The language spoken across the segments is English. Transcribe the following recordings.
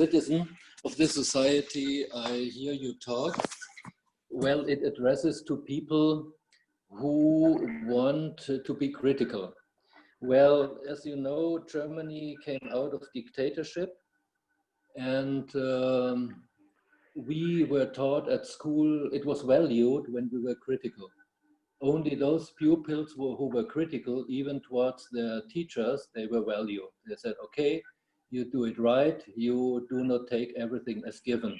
citizen of this society, I hear you talk. Well, it addresses to people who want to be critical. Well, as you know, Germany came out of dictatorship, and we were taught at school, it was valued when we were critical. Only those pupils who were critical, even towards their teachers, they were valued. They said, okay, you do it right, you do not take everything as given.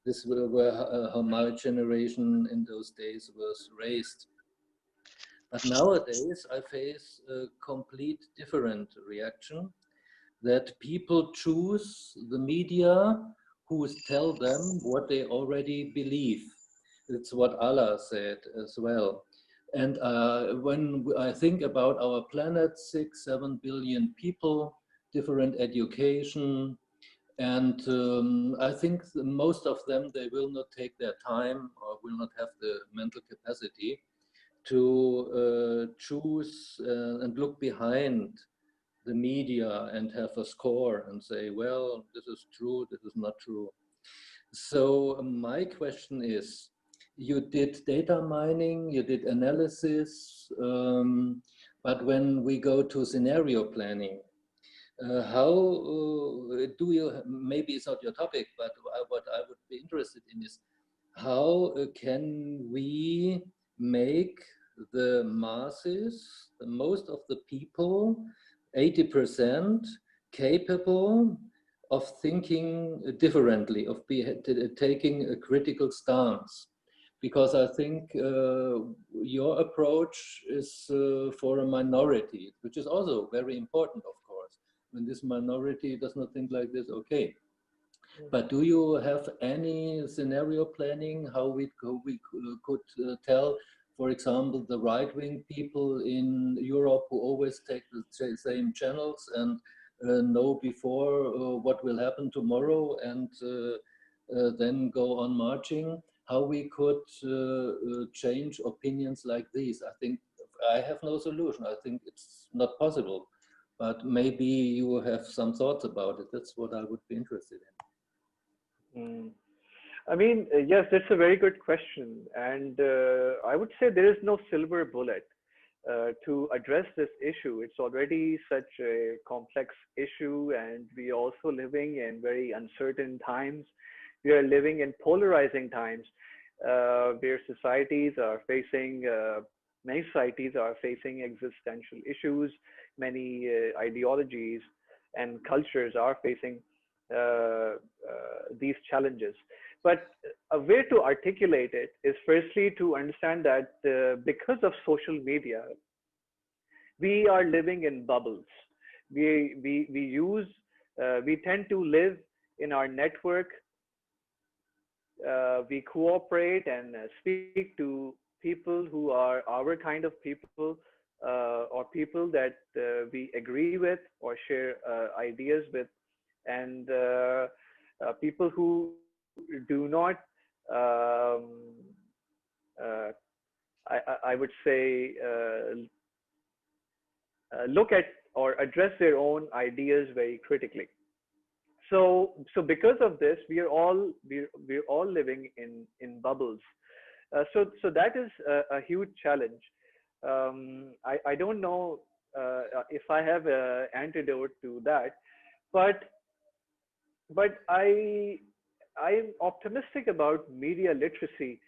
This were how my generation in those days was raised. But nowadays, I face a complete different reaction, that people choose the media who tell them what they already believe. It's what Allah said as well. And when I think about our planet, 6-7 billion people, different education, and I think most of them, they will not take their time or will not have the mental capacity to choose and look behind the media and have a score and say, well, this is true, this is not true. So my question is, you did data mining, you did analysis, but when we go to scenario planning, how do you, maybe it's not your topic, but what I would be interested in is, how can we make the masses, most of the people, 80% capable of thinking differently, of taking a critical stance? Because I think your approach is for a minority, which is also very important, of course. When this minority does not think like this, okay. But do you have any scenario planning, how we could tell, for example, the right-wing people in Europe who always take the same channels and know before what will happen tomorrow and then go on marching, how we could change opinions like these? I think I have no solution. I think it's not possible, but maybe you have some thoughts about it. That's what I would be interested in. I mean, yes, that's a very good question. And I would say there is no silver bullet to address this issue. It's already such a complex issue, and we are also living in very uncertain times. We are living in polarizing times where societies are facing, many societies are facing existential issues. Many ideologies and cultures are facing these challenges. But a way to articulate it is firstly to understand that because of social media, we are living in bubbles. We tend to live in our network. We cooperate and speak to people who are our kind of people, or people that we agree with or share ideas with, and people who do not, I would say, look at or address their own ideas very critically. So because of this, we're all living in bubbles. So that is a huge challenge. I don't know if I have an antidote to that, but I'm optimistic about media literacy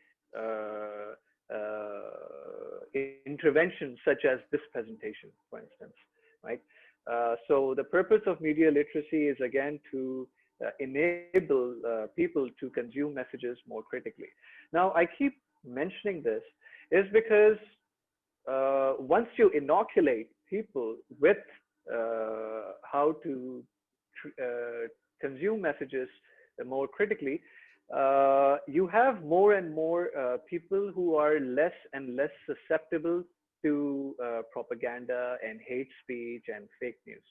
interventions such as this presentation, for instance, right? So the purpose of media literacy is again to enable people to consume messages more critically. Now, I keep mentioning this is because once you inoculate people with how to consume messages more critically, you have more and more people who are less and less susceptible to propaganda and hate speech and fake news.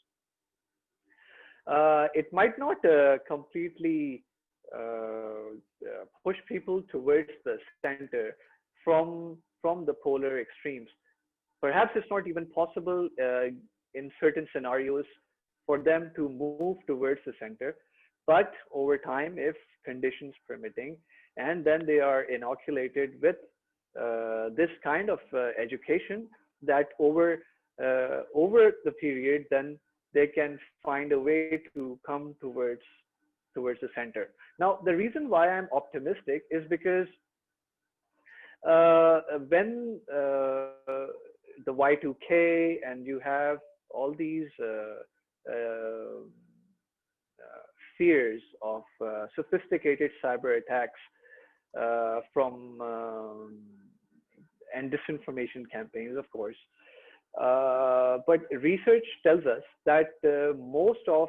It might not completely push people towards the center from the polar extremes. Perhaps it's not even possible in certain scenarios for them to move towards the center, but over time, if conditions permitting, and then they are inoculated with this kind of education, that over the period, then they can find a way to come towards the center. Now, the reason why I'm optimistic is because when the Y2K and you have all these fears of sophisticated cyber attacks from and disinformation campaigns, of course. But research tells us that most of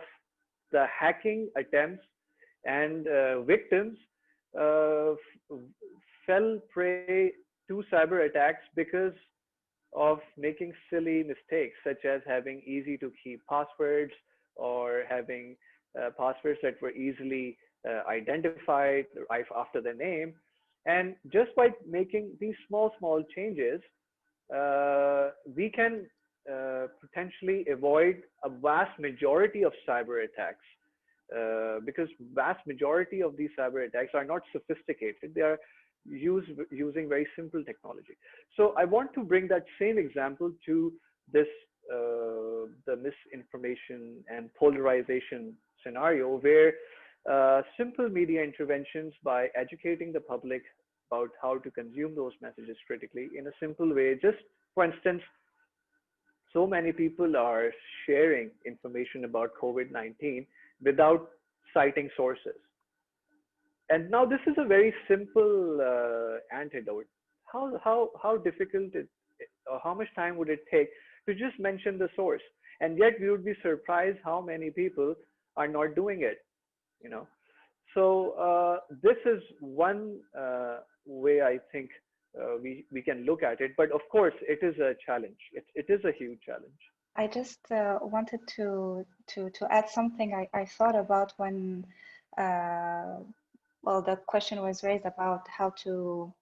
the hacking attempts and victims uh, fell prey to cyber attacks because of making silly mistakes, such as having easy to keep passwords or having passwords that were easily identified after the name. And just by making these small changes, we can potentially avoid a vast majority of cyber attacks, because vast majority of these cyber attacks are not sophisticated. They are using very simple technology. So I want to bring that same example to this the misinformation and polarization scenario, where simple media interventions, by educating the public about how to consume those messages critically in a simple way. Just for instance, so many people are sharing information about COVID-19 without citing sources. And now this is a very simple antidote. How difficult or how much time would it take to just mention the source? And yet we would be surprised how many people are not doing it. You know, so this is one way I think we can look at it. But of course, it is a challenge. It is a huge challenge. I just wanted to add something I thought about when well, the question was raised about how to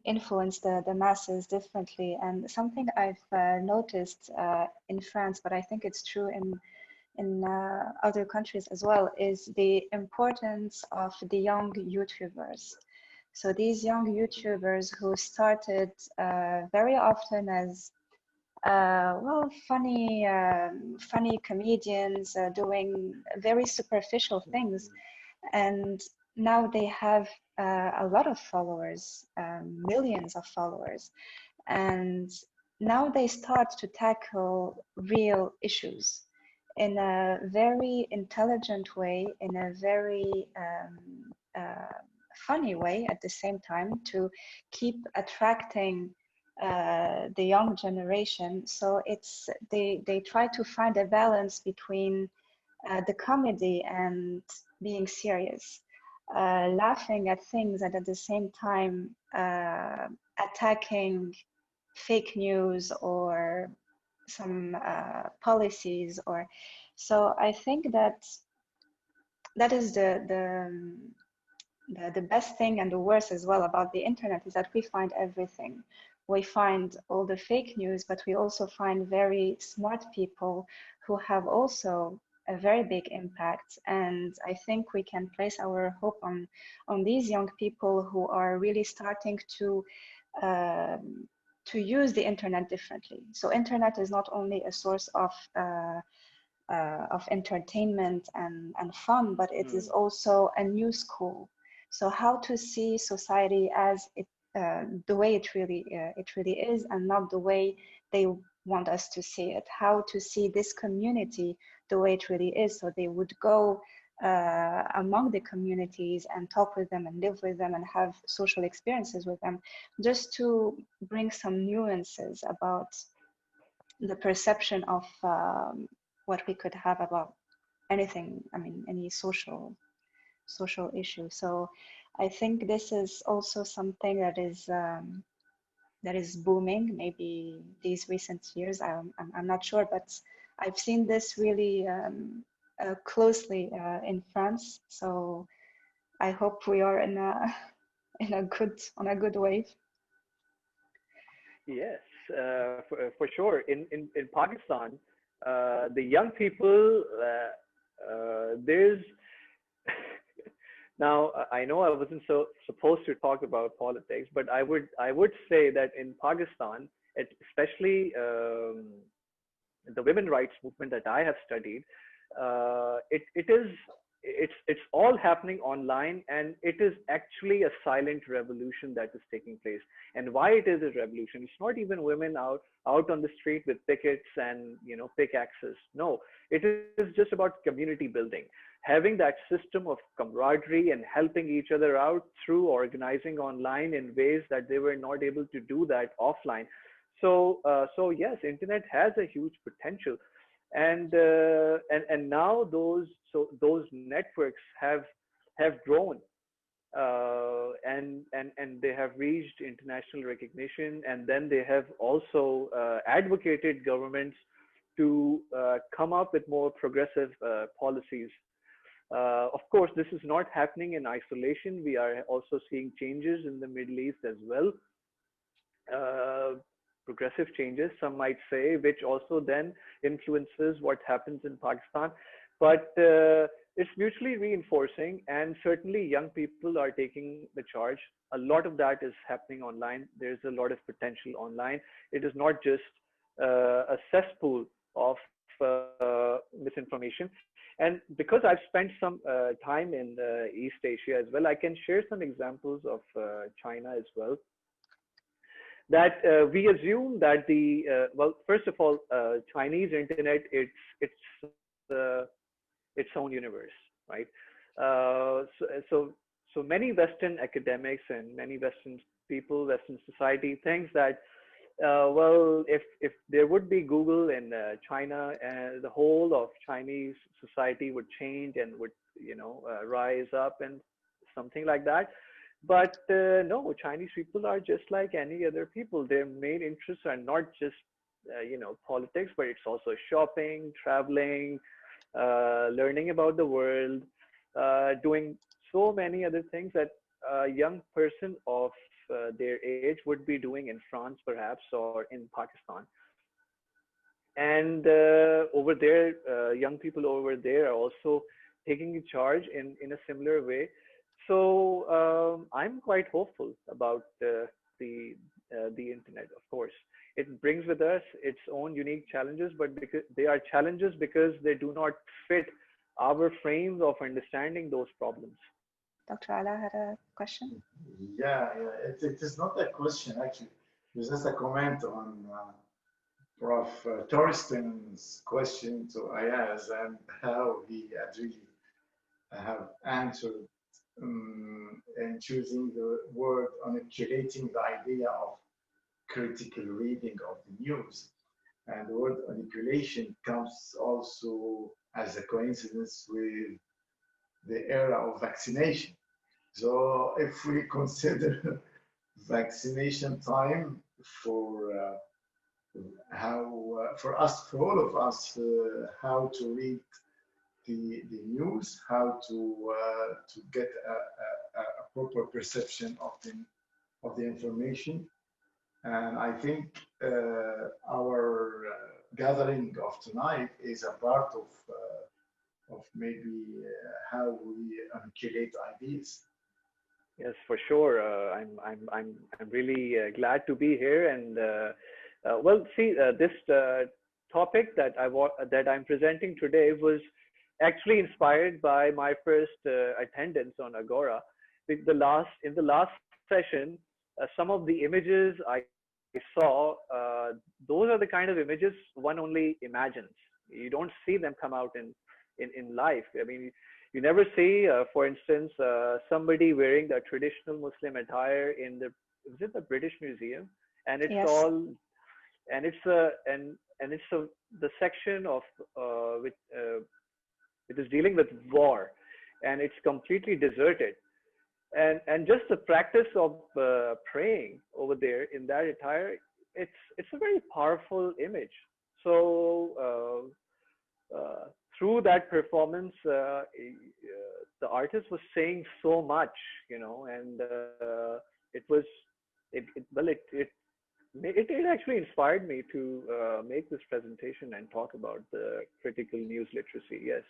influence the masses differently, and something I've noticed in France, but I think it's true in other countries as well, is the importance of the young YouTubers. So these young YouTubers who started very often as well, funny comedians doing very superficial things, and now they have a lot of followers, millions of followers, and now they start to tackle real issues in a very intelligent way, in a very funny way at the same time, to keep attracting the young generation. So it's they try to find a balance between the comedy and being serious, laughing at things, and at the same time attacking fake news or some policies. Or so I think that that is the best thing, and the worst as well, about the internet, is that we find everything. We find all the fake news, but we also find very smart people who have also a very big impact. And I think we can place our hope on these young people who are really starting to use the internet differently. So internet is not only a source of entertainment and fun, but it is also a new school. So how to see society as the way it really is, and not the way they want us to see it. How to see this community the way it really is, so they would go among the communities and talk with them and live with them and have social experiences with them, just to bring some nuances about the perception of what we could have about anything. I mean, any social issue. So I think this is also something that is booming. Maybe these recent years, I'm not sure, but I've seen this really closely in France. So I hope we are on a good wave. Yes, for sure. In Pakistan, the young people There's now I know I wasn't so supposed to talk about politics, but I would say that in Pakistan, especially the women rights movement that I have studied, it's all happening online, and it is actually a silent revolution that is taking place. And why it is a revolution? It's not even women out on the street with pickets and pickaxes. No, it is just about community building, having that system of camaraderie and helping each other out through organizing online in ways that they were not able to do that offline. So yes, internet has a huge potential, and now those networks have grown, and they have reached international recognition, and then they have also advocated governments to come up with more progressive policies. Of course, this is not happening in isolation. We are also seeing changes in the Middle East as well. Uh, Progressive changes, some might say, which also then influences what happens in Pakistan. But it's mutually reinforcing, and certainly young people are taking the charge. A lot of that is happening online. There's a lot of potential online. It is not just a cesspool of misinformation. And because I've spent some time in East Asia as well, I can share some examples of China as well, that we assume that well, first of all, Chinese internet, uh, its own universe, right? So many Western academics and many Western people, Western society thinks that well, if there would be Google in China, and the whole of Chinese society would change and would rise up and something like that. But no, Chinese people are just like any other people. Their main interests are not just politics, but it's also shopping, traveling, learning about the world, doing so many other things that a young person of their age would be doing in France, perhaps, or in Pakistan. And over there, young people over there are also taking charge in a similar way. So I'm quite hopeful about the internet. Of course, it brings with us its own unique challenges, but because they are challenges because they do not fit our frames of understanding those problems. Dr. Ala had a question. Yeah, it is not a question actually. It's just a comment on Prof. Torsten's question to Ayaz and how he had really have answered in choosing the word on curating the idea of critical reading of the news. And the word manipulation comes also as a coincidence with the era of vaccination. So if we consider vaccination time for for us, for all of us, how to read the news, how to get a proper perception of the information. And I think our gathering of tonight is a part of maybe how we articulate ideas. Yes, for sure. I'm really glad to be here. And well, see, this topic that I'm presenting today was actually inspired by my first attendance on Agora. In the last session, some of the images I saw, those are the kind of images one only imagines. You don't see them come out in life. I mean, you never see, for instance, somebody wearing the traditional Muslim attire in the British Museum, and it's Yes. all, and it's the section of which it is dealing with war, and it's completely deserted. And just the practice of praying over there in that attire, it's a very powerful image. So through that performance, the artist was saying so much, and it was it actually inspired me to make this presentation and talk about the critical news literacy. Yes.